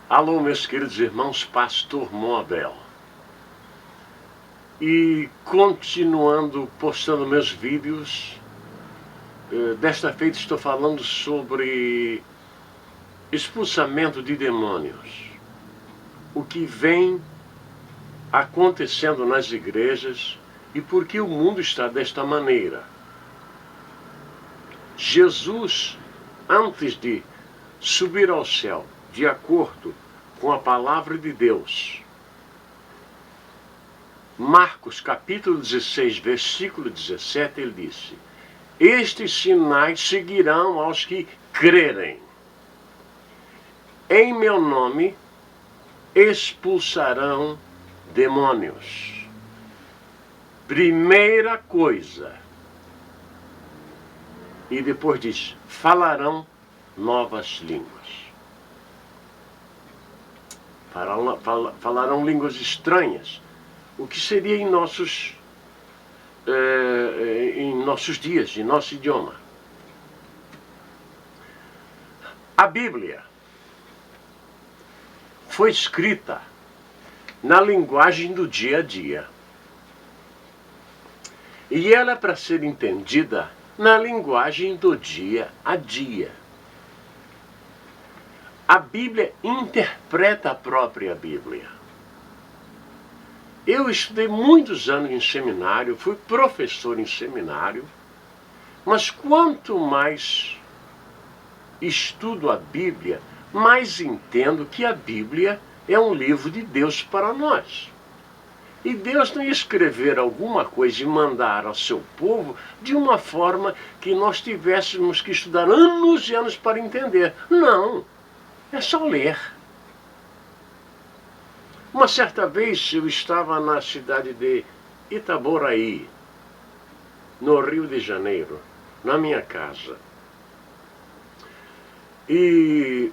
Alô, meus queridos irmãos, Pastor Moabel. E continuando postando meus vídeos, desta feita estou falando sobre expulsamento de demônios. O que vem acontecendo nas igrejas e por que o mundo está desta maneira. Jesus, antes de subir ao céu, de acordo com a palavra de Deus, Marcos capítulo 16, versículo 17, ele disse: estes sinais seguirão aos que crerem. Em meu nome expulsarão demônios. Primeira coisa. E depois diz: falarão novas línguas. Falarão línguas estranhas. O que seria em nossos dias, em nosso idioma. A Bíblia foi escrita na linguagem do dia a dia. E ela é para ser entendida na linguagem do dia a dia. A Bíblia interpreta a própria Bíblia. Eu estudei muitos anos em seminário, fui professor em seminário, mas quanto mais estudo a Bíblia, mais entendo que a Bíblia é um livro de Deus para nós. E Deus não ia escrever alguma coisa e mandar ao seu povo de uma forma que nós tivéssemos que estudar anos e anos para entender. Não, é só ler. Uma certa vez eu estava na cidade de Itaboraí, no Rio de Janeiro, na minha casa. E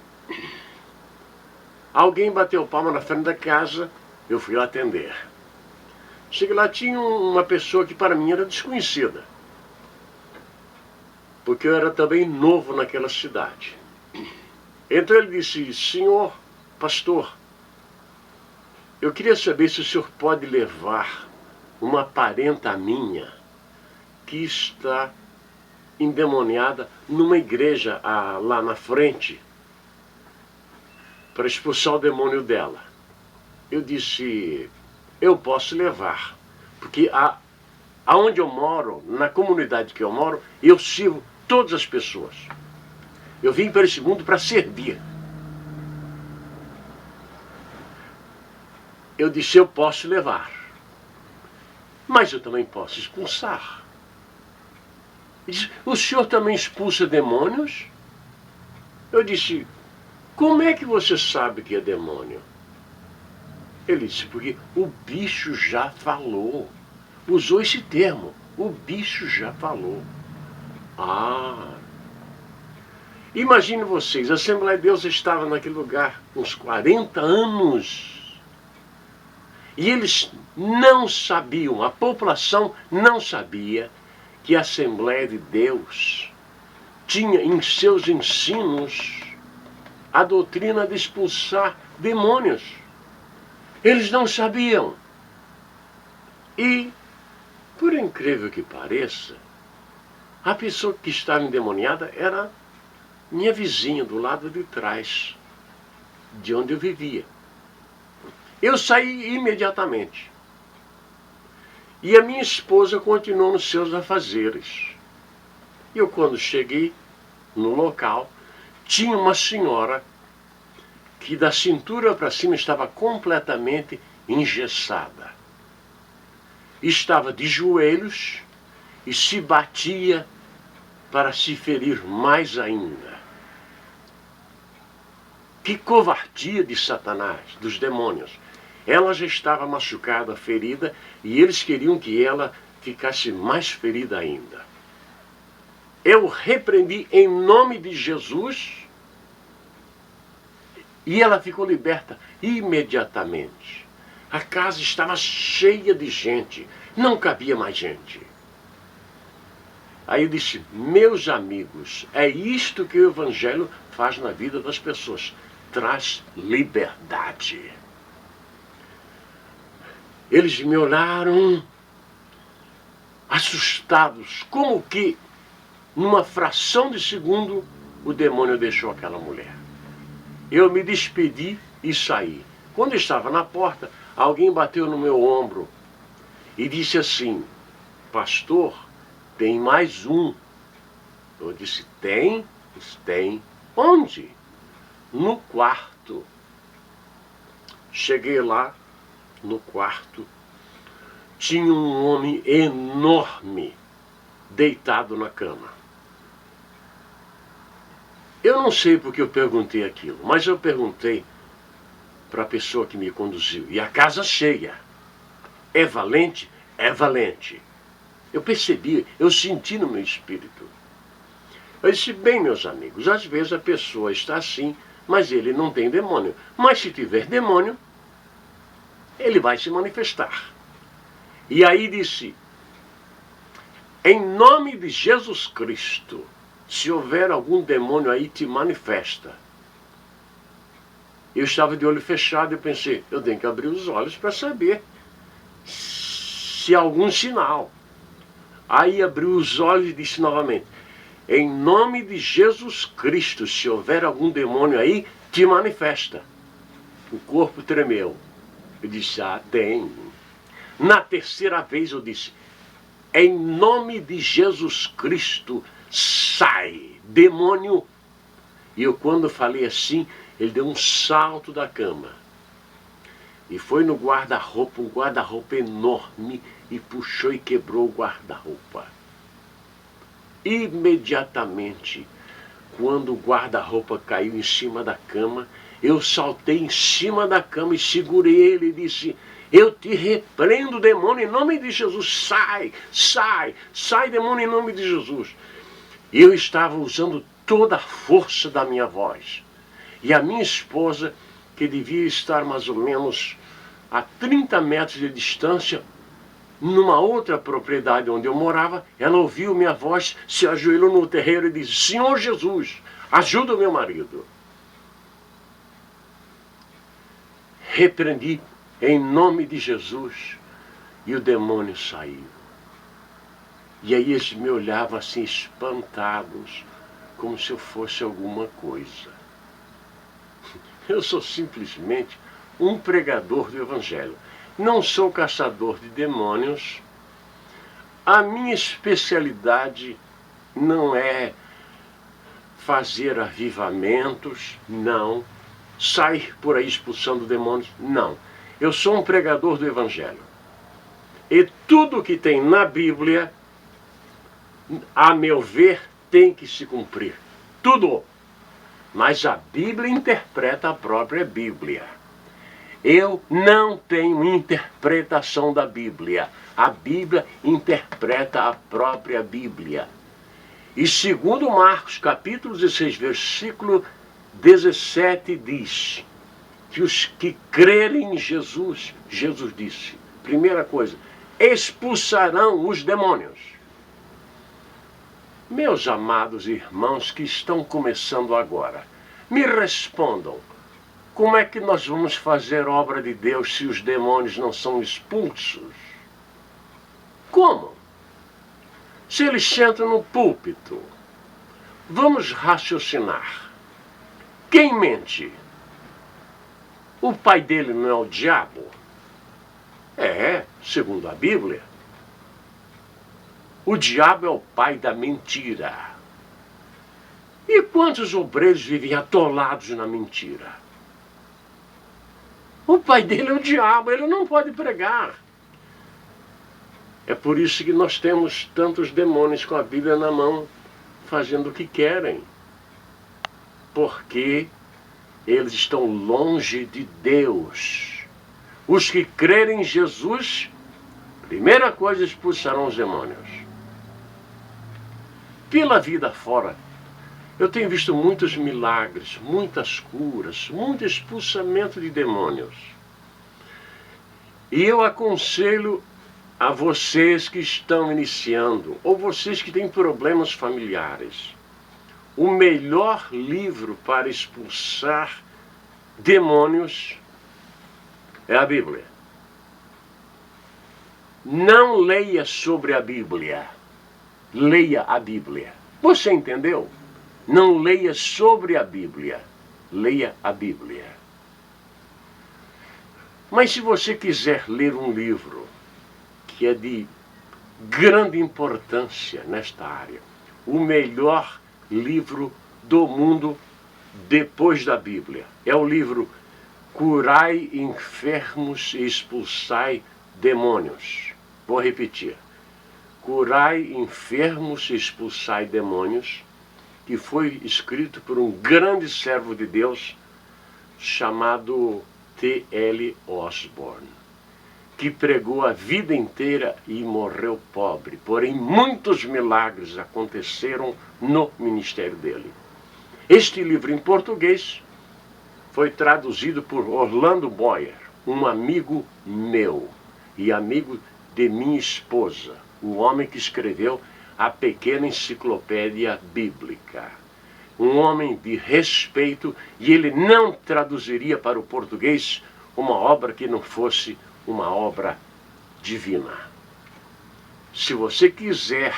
alguém bateu palma na frente da casa, eu fui lá atender. Cheguei lá, tinha uma pessoa que para mim era desconhecida, porque eu era também novo naquela cidade. Então ele disse: senhor pastor, eu queria saber se o senhor pode levar uma parenta minha que está endemoniada numa igreja lá na frente para expulsar o demônio dela. Eu disse: eu posso levar, porque aonde eu moro, na comunidade que eu moro, eu sirvo todas as pessoas. Eu vim para esse mundo para servir. Eu disse: eu posso levar, mas eu também posso expulsar. Ele disse: o senhor também expulsa demônios? Eu disse: como é que você sabe que é demônio? Ele disse: porque o bicho já falou. Usou esse termo, o bicho já falou. Imagine vocês, a Assembleia de Deus estava naquele lugar uns 40 anos. E eles não sabiam, a população não sabia que a Assembleia de Deus tinha em seus ensinos a doutrina de expulsar demônios. Eles não sabiam. E, por incrível que pareça, a pessoa que estava endemoniada era minha vizinha do lado de trás, de onde eu vivia. Eu saí imediatamente. E a minha esposa continuou nos seus afazeres. Eu, quando cheguei no local, tinha uma senhora que da cintura para cima estava completamente engessada. Estava de joelhos e se batia para se ferir mais ainda. Que covardia de Satanás, dos demônios. Ela já estava machucada, ferida, e eles queriam que ela ficasse mais ferida ainda. Eu repreendi em nome de Jesus e ela ficou liberta imediatamente. A casa estava cheia de gente, não cabia mais gente. Aí eu disse: meus amigos, é isto que o Evangelho faz na vida das pessoas. Traz liberdade. Eles me olharam assustados, como que numa fração de segundo o demônio deixou aquela mulher. Eu me despedi e saí. Quando eu estava na porta, alguém bateu no meu ombro e disse assim: pastor, tem mais um. Eu disse: tem? Disse: tem. Onde? No quarto. Cheguei lá, no quarto, tinha um homem enorme deitado na cama. Eu não sei porque eu perguntei aquilo, mas eu perguntei para a pessoa que me conduziu. E a casa cheia. É valente? É valente. Eu percebi, eu senti no meu espírito. Eu disse: bem, meus amigos, às vezes a pessoa está assim, mas ele não tem demônio. Mas se tiver demônio, ele vai se manifestar. E aí disse: em nome de Jesus Cristo, se houver algum demônio aí, te manifesta. Eu estava de olho fechado e pensei: eu tenho que abrir os olhos para saber se há algum sinal. Aí abriu os olhos e disse novamente: em nome de Jesus Cristo, se houver algum demônio aí, te manifesta. O corpo tremeu. Eu disse: ah, tem. Na terceira vez eu disse: em nome de Jesus Cristo, sai, demônio. E eu, quando falei assim, ele deu um salto da cama e foi no guarda-roupa, um guarda-roupa enorme, e puxou e quebrou o guarda-roupa. Imediatamente, quando o guarda-roupa caiu em cima da cama, eu saltei em cima da cama e segurei ele e disse: eu te repreendo, demônio, em nome de Jesus. Sai, sai, sai, demônio, em nome de Jesus. Eu estava usando toda a força da minha voz. E a minha esposa, que devia estar mais ou menos a 30 metros de distância, numa outra propriedade onde eu morava, ela ouviu minha voz, se ajoelhou no terreiro e disse: Senhor Jesus, ajuda o meu marido. Repreendi em nome de Jesus e o demônio saiu. E aí eles me olhavam assim, espantados, como se eu fosse alguma coisa. Eu sou simplesmente um pregador do Evangelho. Não sou caçador de demônios. A minha especialidade não é fazer avivamentos, não. Sair por aí expulsando demônios, não. Eu sou um pregador do Evangelho. E tudo que tem na Bíblia, a meu ver, tem que se cumprir. Tudo. Mas a Bíblia interpreta a própria Bíblia. Eu não tenho interpretação da Bíblia. A Bíblia interpreta a própria Bíblia. E segundo Marcos, capítulo 16, versículo 17, diz que os que crerem em Jesus, Jesus disse, primeira coisa, expulsarão os demônios. Meus amados irmãos que estão começando agora, me respondam: como é que nós vamos fazer obra de Deus se os demônios não são expulsos? Como? Se eles sentam no púlpito, vamos raciocinar. Quem mente? O pai dele não é o diabo? É, segundo a Bíblia. O diabo é o pai da mentira. E quantos obreiros vivem atolados na mentira? O pai dele é o diabo, ele não pode pregar. É por isso que nós temos tantos demônios com a Bíblia na mão, fazendo o que querem. Porque eles estão longe de Deus. Os que crerem em Jesus, primeira coisa, expulsarão os demônios. Pela vida fora, eu tenho visto muitos milagres, muitas curas, muito expulsamento de demônios. E eu aconselho a vocês que estão iniciando, ou vocês que têm problemas familiares, o melhor livro para expulsar demônios é a Bíblia. Não leia sobre a Bíblia. Leia a Bíblia. Você entendeu? Não leia sobre a Bíblia. Leia a Bíblia. Mas se você quiser ler um livro que é de grande importância nesta área, o melhor livro do mundo depois da Bíblia é o livro Curai enfermos e expulsai demônios. Vou repetir. Curai enfermos e expulsai demônios, que foi escrito por um grande servo de Deus chamado T.L. Osborne, que pregou a vida inteira e morreu pobre. Porém, muitos milagres aconteceram no ministério dele. Este livro em português foi traduzido por Orlando Boyer, um amigo meu e amigo de minha esposa, o homem que escreveu a pequena enciclopédia bíblica. Um homem de respeito, e ele não traduziria para o português uma obra que não fosse uma obra divina. Se você quiser,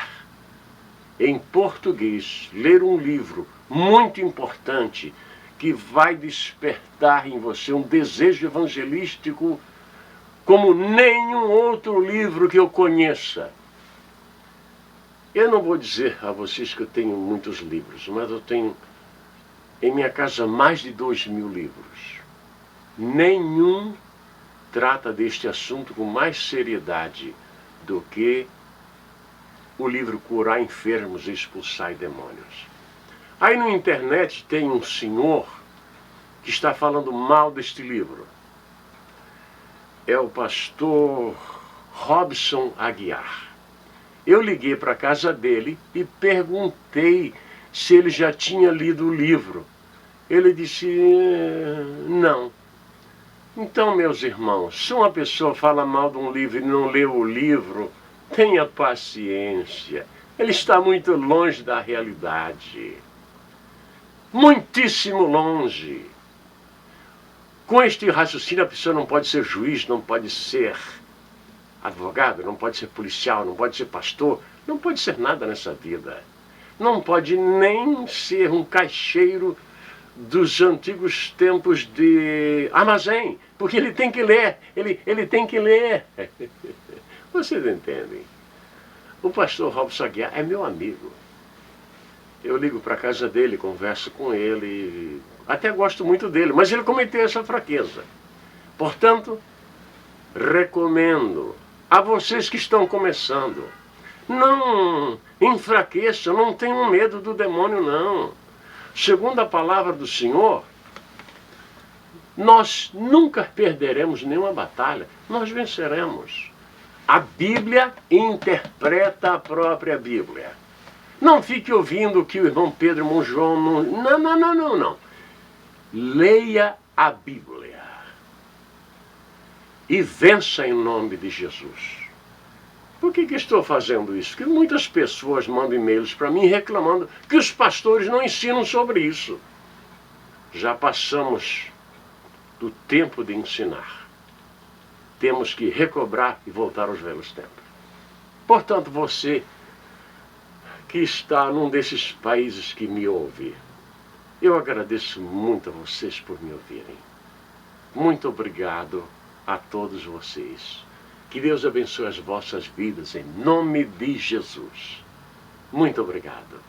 em português, ler um livro muito importante que vai despertar em você um desejo evangelístico como nenhum outro livro que eu conheça. Eu não vou dizer a vocês que eu tenho muitos livros, mas eu tenho em minha casa mais de 2.000 livros. Nenhum trata deste assunto com mais seriedade do que o livro Curar Enfermos e Expulsar Demônios. Aí na internet tem um senhor que está falando mal deste livro. É o pastor Robson Aguiar. Eu liguei para a casa dele e perguntei se ele já tinha lido o livro. Ele disse, não. Então, meus irmãos, se uma pessoa fala mal de um livro e não leu o livro, tenha paciência. Ele está muito longe da realidade. Muitíssimo longe. Com este raciocínio, a pessoa não pode ser juiz, não pode ser advogado, não pode ser policial, não pode ser pastor, não pode ser nada nessa vida. Não pode nem ser um caixeiro dos antigos tempos de armazém, porque ele tem que ler, ele tem que ler. Vocês entendem? O pastor Robson Aguiar é meu amigo. Eu ligo para a casa dele, converso com ele, até gosto muito dele, mas ele cometeu essa fraqueza. Portanto, recomendo a vocês que estão começando, não enfraqueçam, não tenham medo do demônio, não. Segundo a palavra do Senhor, nós nunca perderemos nenhuma batalha, nós venceremos. A Bíblia interpreta a própria Bíblia. Não fique ouvindo o que o irmão Pedro e o irmão João... Não. Leia a Bíblia. E vença em nome de Jesus. Por que estou fazendo isso? Porque muitas pessoas mandam e-mails para mim reclamando que os pastores não ensinam sobre isso. Já passamos do tempo de ensinar. Temos que recobrar e voltar aos velhos tempos. Portanto, você que está num desses países que me ouve, eu agradeço muito a vocês por me ouvirem. Muito obrigado a todos vocês. Que Deus abençoe as vossas vidas em nome de Jesus. Muito obrigado.